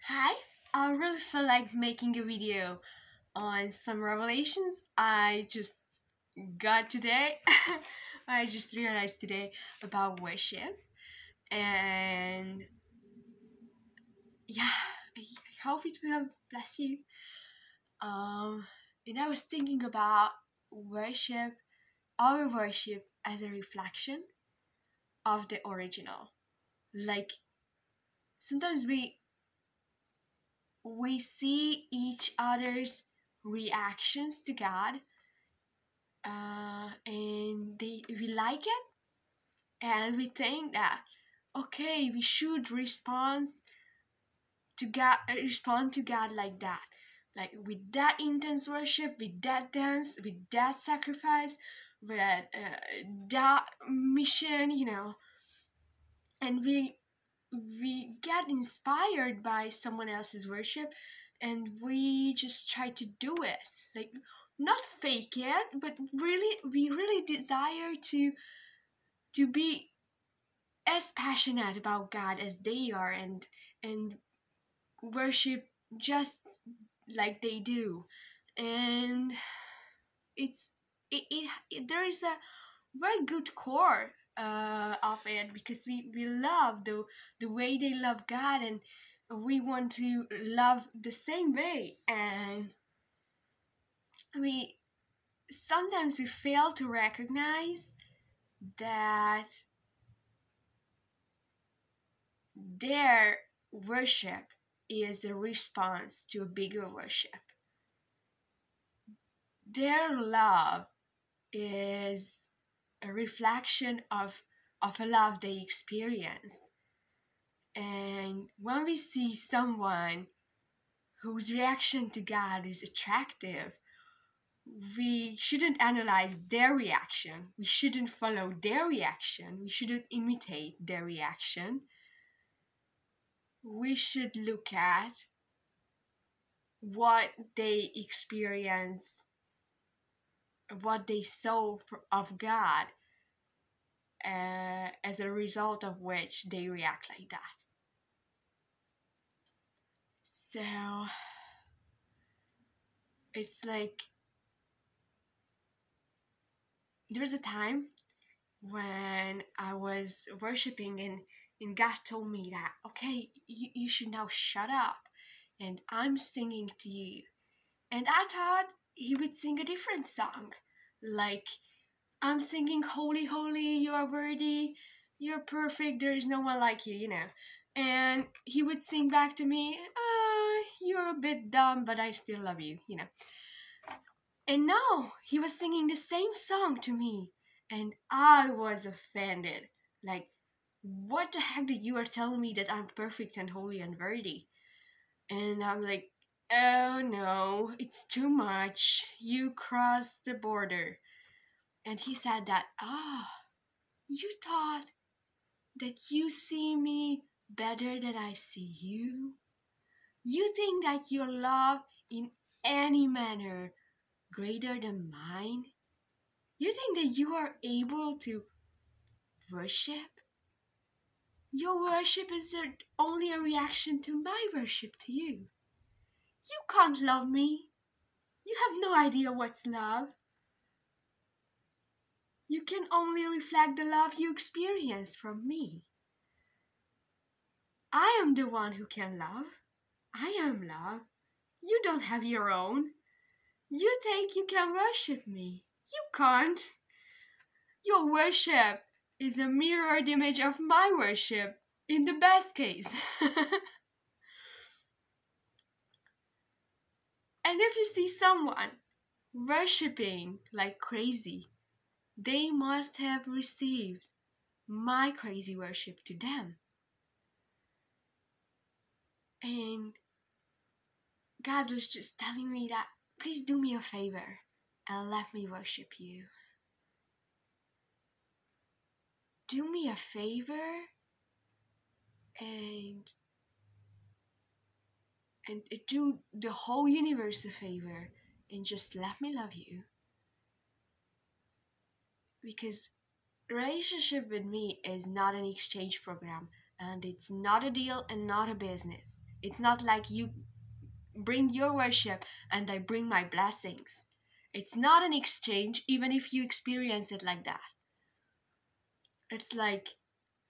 Hi, I really feel like making a video on some revelations I just got today. I just realized today about worship, and yeah, I hope it will bless you. Um, and I was thinking about worship, our worship as a reflection of the original. Like sometimes we see each other's reactions to God, and we like it, and we think that okay, we should respond to God like that, like with that intense worship, with that dance, with that sacrifice, with that mission. And we get inspired by someone else's worship, and we just try to do it, like not fake it, but we really desire to be as passionate about God as they are, and worship just like they do. And it's there is a very good core of it, because we love the way they love God, and we want to love the same way. And we sometimes we fail to recognize that their worship is a response to a bigger worship. Their love is a reflection of a love they experienced. And when we see someone whose reaction to God is attractive, we shouldn't analyze their reaction. We shouldn't follow their reaction. We shouldn't imitate their reaction. We should look at what they experience, what they saw of God, as a result of which they react like that. So it's like there was a time when I was worshiping, and God told me that, okay, you should now shut up, and I'm singing to you. And I thought He would sing a different song, like, I'm singing, holy, holy, you are worthy, you're perfect, there is no one like you. And He would sing back to me, you're a bit dumb, but I still love you. And now He was singing the same song to me, and I was offended. Like, what the heck did you are telling me that I'm perfect and holy and worthy? And I'm like, oh no, it's too much. You crossed the border. And He said that, you thought that you see me better than I see you? You think that your love in any manner greater than mine? You think that you are able to worship? Your worship is only a reaction to my worship to you. You can't love me. You have no idea what's love. You can only reflect the love you experience from me. I am the one who can love. I am love. You don't have your own. You think you can worship me. You can't. Your worship is a mirrored image of my worship, in the best case. And if you see someone worshipping like crazy, they must have received my crazy worship to them. And God was just telling me that, please do me a favor and let me worship you. Do me a favor and do the whole universe a favor and just let me love you. Because relationship with me is not an exchange program, and it's not a deal and not a business. It's not like you bring your worship and I bring my blessings. It's not an exchange, even if you experience it like that. It's like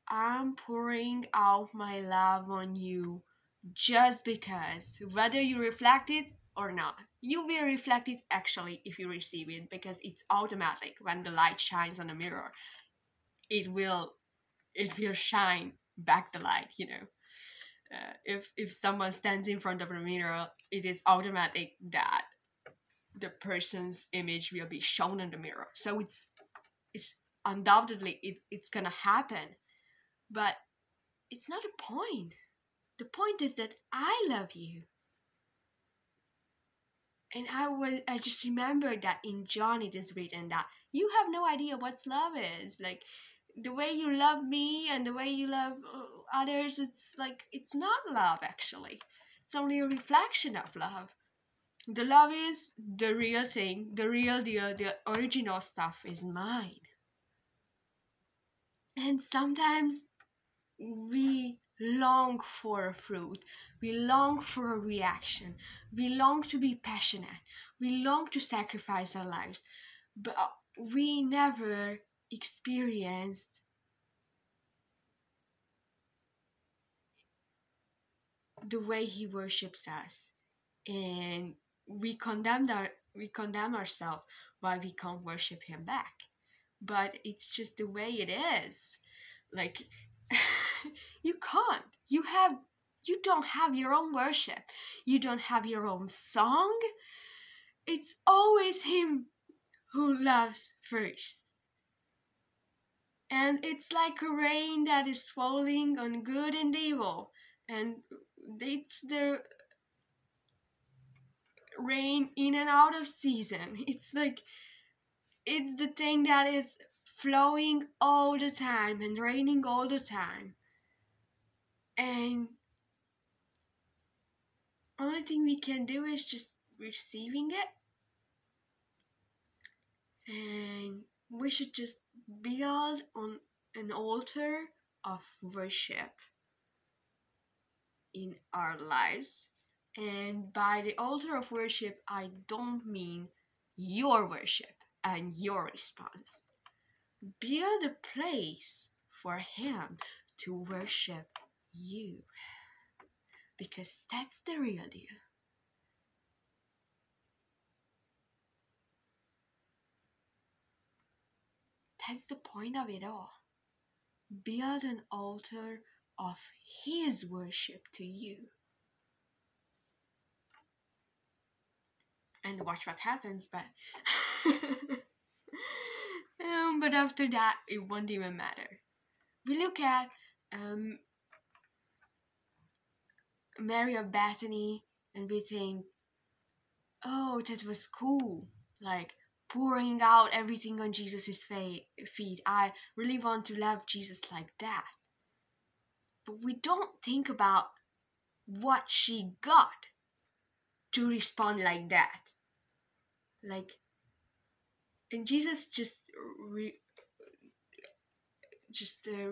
I'm pouring out my love on you just because, whether you reflect it or not. You will reflect it actually if you receive it, because it's automatic. When the light shines on a mirror, it will shine back the light, you know. If someone stands in front of a mirror, it is automatic that the person's image will be shown in the mirror. So it's undoubtedly it's gonna happen, but it's not a point. The point is that I love you. And I just remember that in John it is written that you have no idea what love is. Like the way you love me and the way you love others, it's like it's not love actually. It's only a reflection of love. The love is the real thing, the real deal, the original stuff is mine. And sometimes we long for a fruit, we long for a reaction, we long to be passionate, we long to sacrifice our lives, but we never experienced the way he worships us, and we condemn ourselves why we can't worship him back. But it's just the way it is. Like you can't. You don't have your own worship. You don't have your own song. It's always him who loves first. And it's like a rain that is falling on good and evil. And it's the rain in and out of season. It's like it's the thing that is flowing all the time and raining all the time. And only thing we can do is just receiving it. And we should just build on an altar of worship in our lives. And by the altar of worship, I don't mean your worship and your response. Build a place for him to worship you, because that's the real deal. That's the point of it all. Build an altar of his worship to you. And watch what happens, but but after that it won't even matter. We look at Mary of Bethany and we think, oh, that was cool, like pouring out everything on Jesus' feet. I really want to love Jesus like that. But we don't think about what she got to respond like that. Like, and Jesus just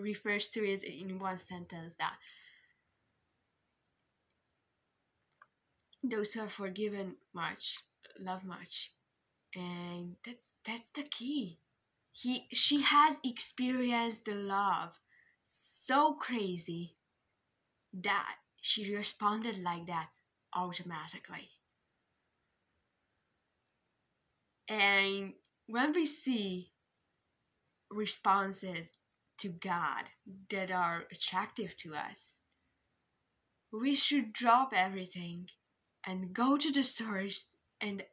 refers to it in one sentence, that those who are forgiven much love much. And that's the key. She has experienced the love so crazy that she responded like that automatically. And when we see responses to God that are attractive to us, we should drop everything and go to the source and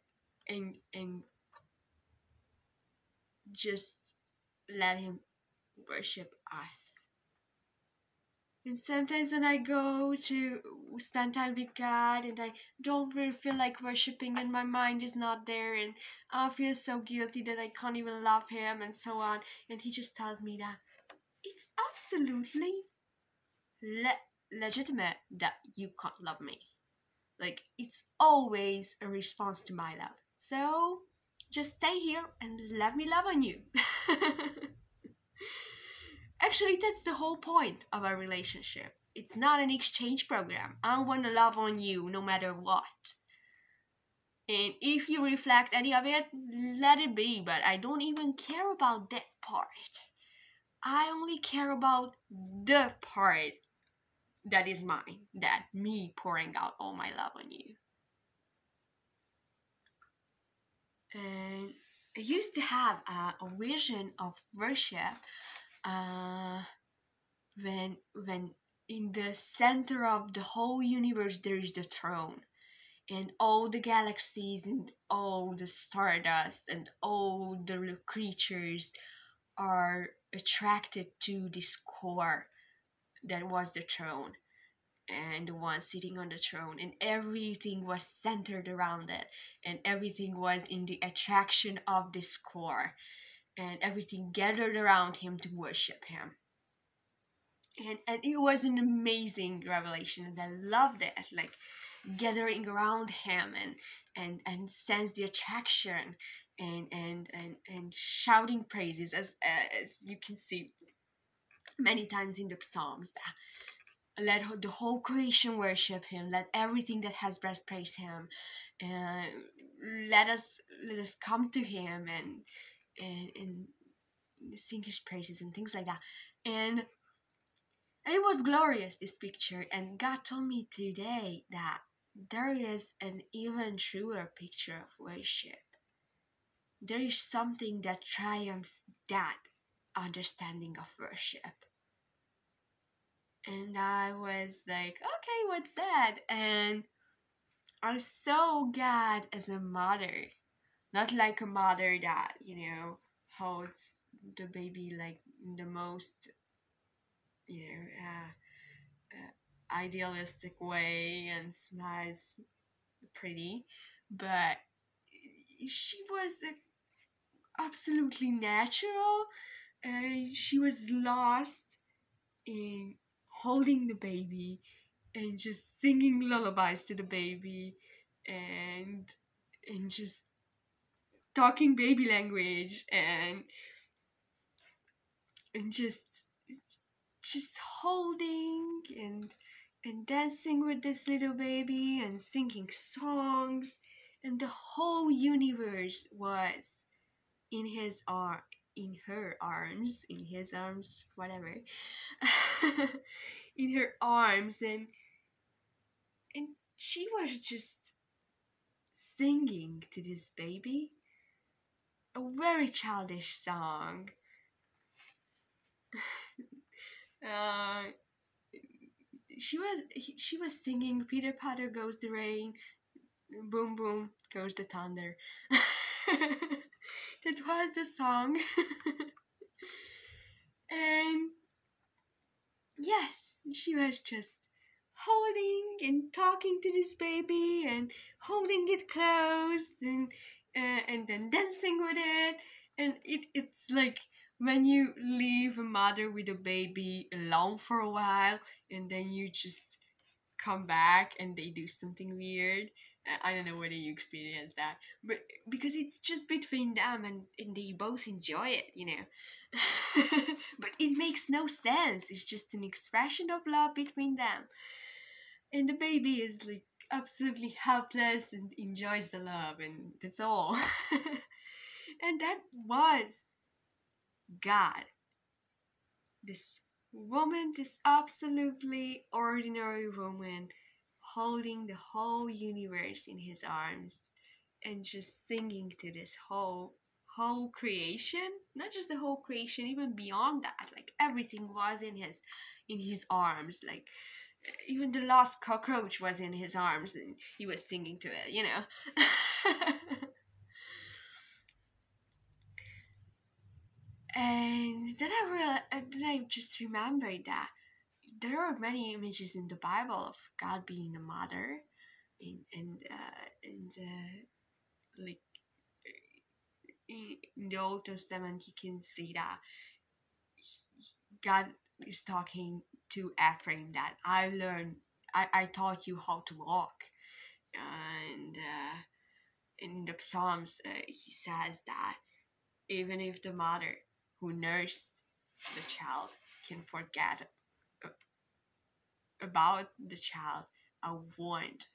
just let him worship us. And sometimes when I go to spend time with God and I don't really feel like worshiping and my mind is not there and I feel so guilty that I can't even love him and so on, and he just tells me that it's absolutely legitimate that you can't love me. Like, it's always a response to my love. So just stay here and let me love on you. Actually, that's the whole point of our relationship. It's not an exchange program. I want to love on you no matter what. And if you reflect any of it, let it be, but I don't even care about that part. I only care about the part that is mine, that me pouring out all my love on you. And I used to have a vision of worship uh, when in the center of the whole universe there is the throne, and all the galaxies and all the stardust and all the little creatures are attracted to this core that was the throne, and the one sitting on the throne, and everything was centered around it, and everything was in the attraction of this core, and everything gathered around him to worship him. And it was an amazing revelation, and I loved it, like gathering around him and sense the attraction, and shouting praises, as you can see many times in the psalms, that let the whole creation worship him, let everything that has breath praise him, and let us come to him and sing his praises and things like that. And it was glorious, this picture, and God told me today that there is an even truer picture of worship. There is something that triumphs that understanding of worship. And I was like, okay, what's that? And I saw God as a mother, not like a mother that, holds the baby like in the most, you know, idealistic way and smiles pretty, but she was absolutely natural. She was lost in holding the baby and just singing lullabies to the baby, and just talking baby language, and just holding and dancing with this little baby and singing songs, and the whole universe was in his arm, in her arms, in his arms, whatever, in her arms, and she was just singing to this baby a very childish song. Uh, she was singing "Peter Patter goes the rain, boom boom goes the thunder." That was the song. And yes, she was just holding and talking to this baby and holding it close, and then dancing with it. And it's like when you leave a mother with a baby alone for a while, and then you just come back and they do something weird. I don't know whether you experience that, but because it's just between them, and they both enjoy it. But it makes no sense. It's just an expression of love between them. And the baby is like absolutely helpless and enjoys the love, and that's all. And that was God. This woman, this absolutely ordinary woman, holding the whole universe in his arms and just singing to this whole creation, not just the whole creation, even beyond that, like everything was in his arms, like even the last cockroach was in his arms and he was singing to it. And then I just remembered that there are many images in the Bible of God being a mother, and like in the Old Testament, you can see that God is talking to Ephraim, that I taught you how to walk, and in the Psalms, he says that even if the mother who nursed the child can forget about the child. I won't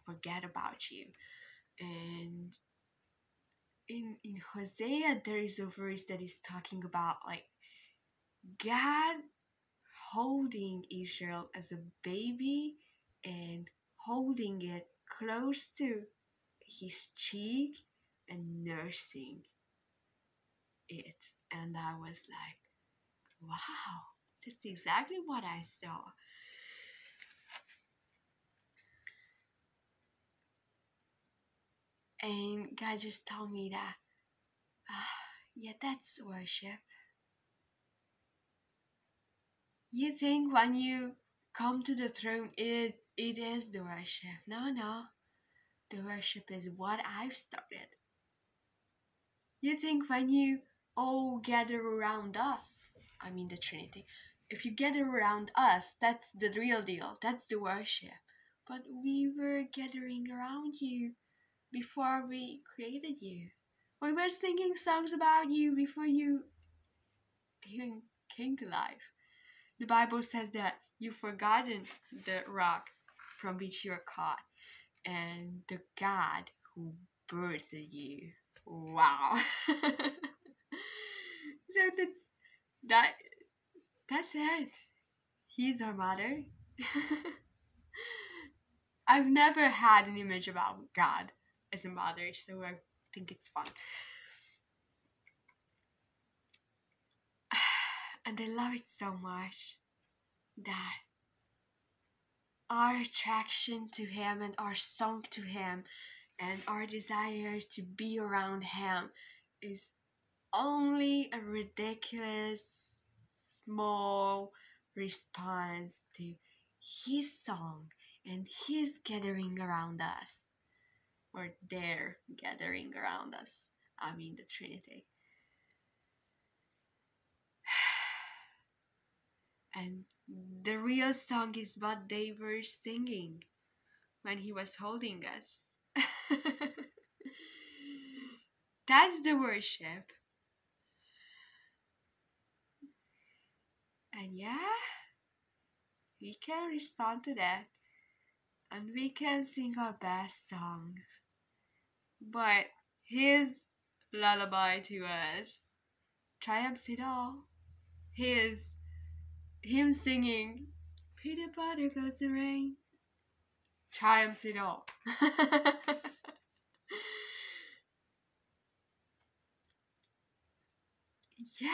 forget about you. And in Hosea, there is a verse that is talking about like God holding Israel as a baby and holding it close to his cheek and nursing it. And I was like, wow, that's exactly what I saw. And God just told me that, yeah, that's worship. You think when you come to the throne, it is the worship. No, no. The worship is what I've started. You think when you all gather around us, I mean the Trinity, if you gather around us, that's the real deal. That's the worship. But we were gathering around you before we created you. We were singing songs about you before you even came to life. The Bible says that you've forgotten the rock from which you're caught and the God who birthed you. Wow. So that that's it. He's our mother. I've never had an image about God as a mother, so I think it's fun. And I love it so much that our attraction to him and our song to him and our desire to be around him is only a ridiculous small response to his song and his gathering around us, or their gathering around us. I mean, the Trinity. And the real song is what they were singing when he was holding us. That's the worship. And yeah, we can respond to that. And we can sing our best songs. But his lullaby to us triumphs it all. His him singing Peanut butter goes the rain triumphs it all. Yeah.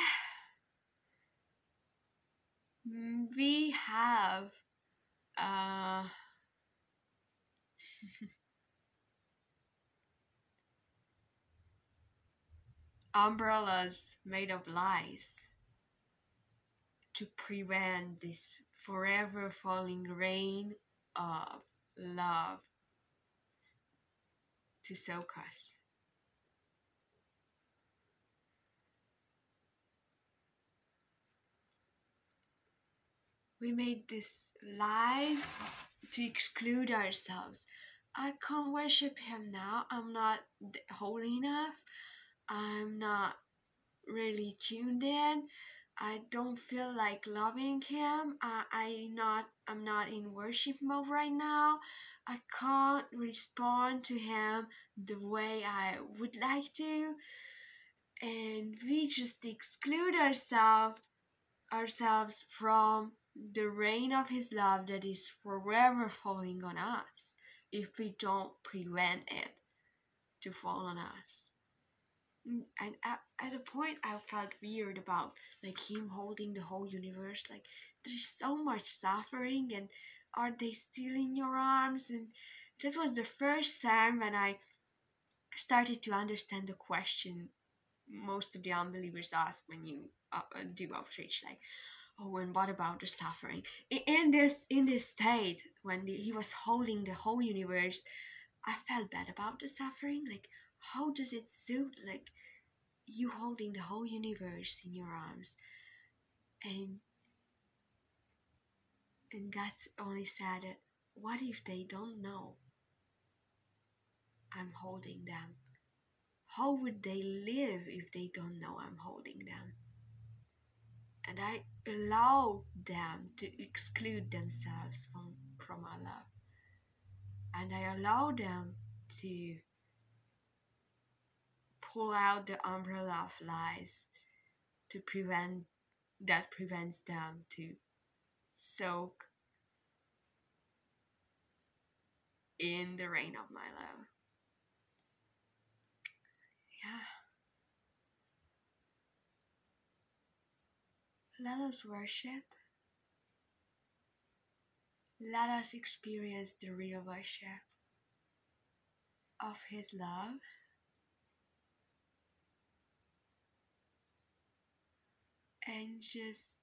We have uh umbrellas made of lies to prevent this forever falling rain of love to soak us. We made these lies to exclude ourselves. I can't worship him now. I'm not holy enough. I'm not really tuned in. I don't feel like loving him. I'm not in worship mode right now. I can't respond to him the way I would like to. And we just exclude ourselves from the rain of his love that is forever falling on us if we don't prevent it to fall on us. And at a point I felt weird about like him holding the whole universe. Like there's so much suffering, and are they still in your arms? And that was the first time when I started to understand the question most of the unbelievers ask when you do outreach, like, oh, and what about the suffering? In this state when he was holding the whole universe, I felt bad about the suffering. Like, how does it suit like you holding the whole universe in your arms? And God only said it. What if they don't know I'm holding them? How would they live if they don't know I'm holding them? and I allow them to exclude themselves from our love, and I allow them to pull out the umbrella of lies to prevents them to soak in the rain of my love. Yeah. Let us worship. Let us experience the real worship of His love, and just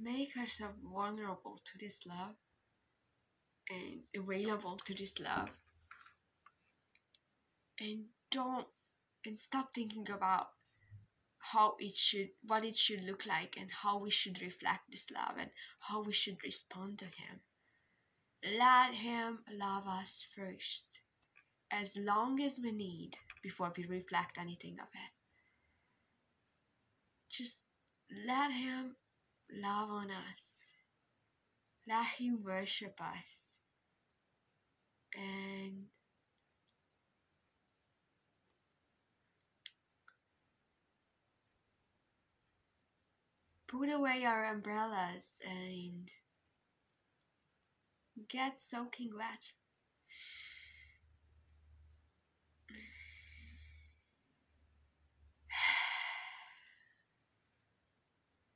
make ourselves vulnerable to this love and available to this love, and don't and stop thinking about what it should look like, and how we should reflect this love, and how we should respond to Him. Let Him love us first, as long as we need before we reflect anything of it. Just let Him love on us. Let Him worship us. And put away our umbrellas and get soaking wet.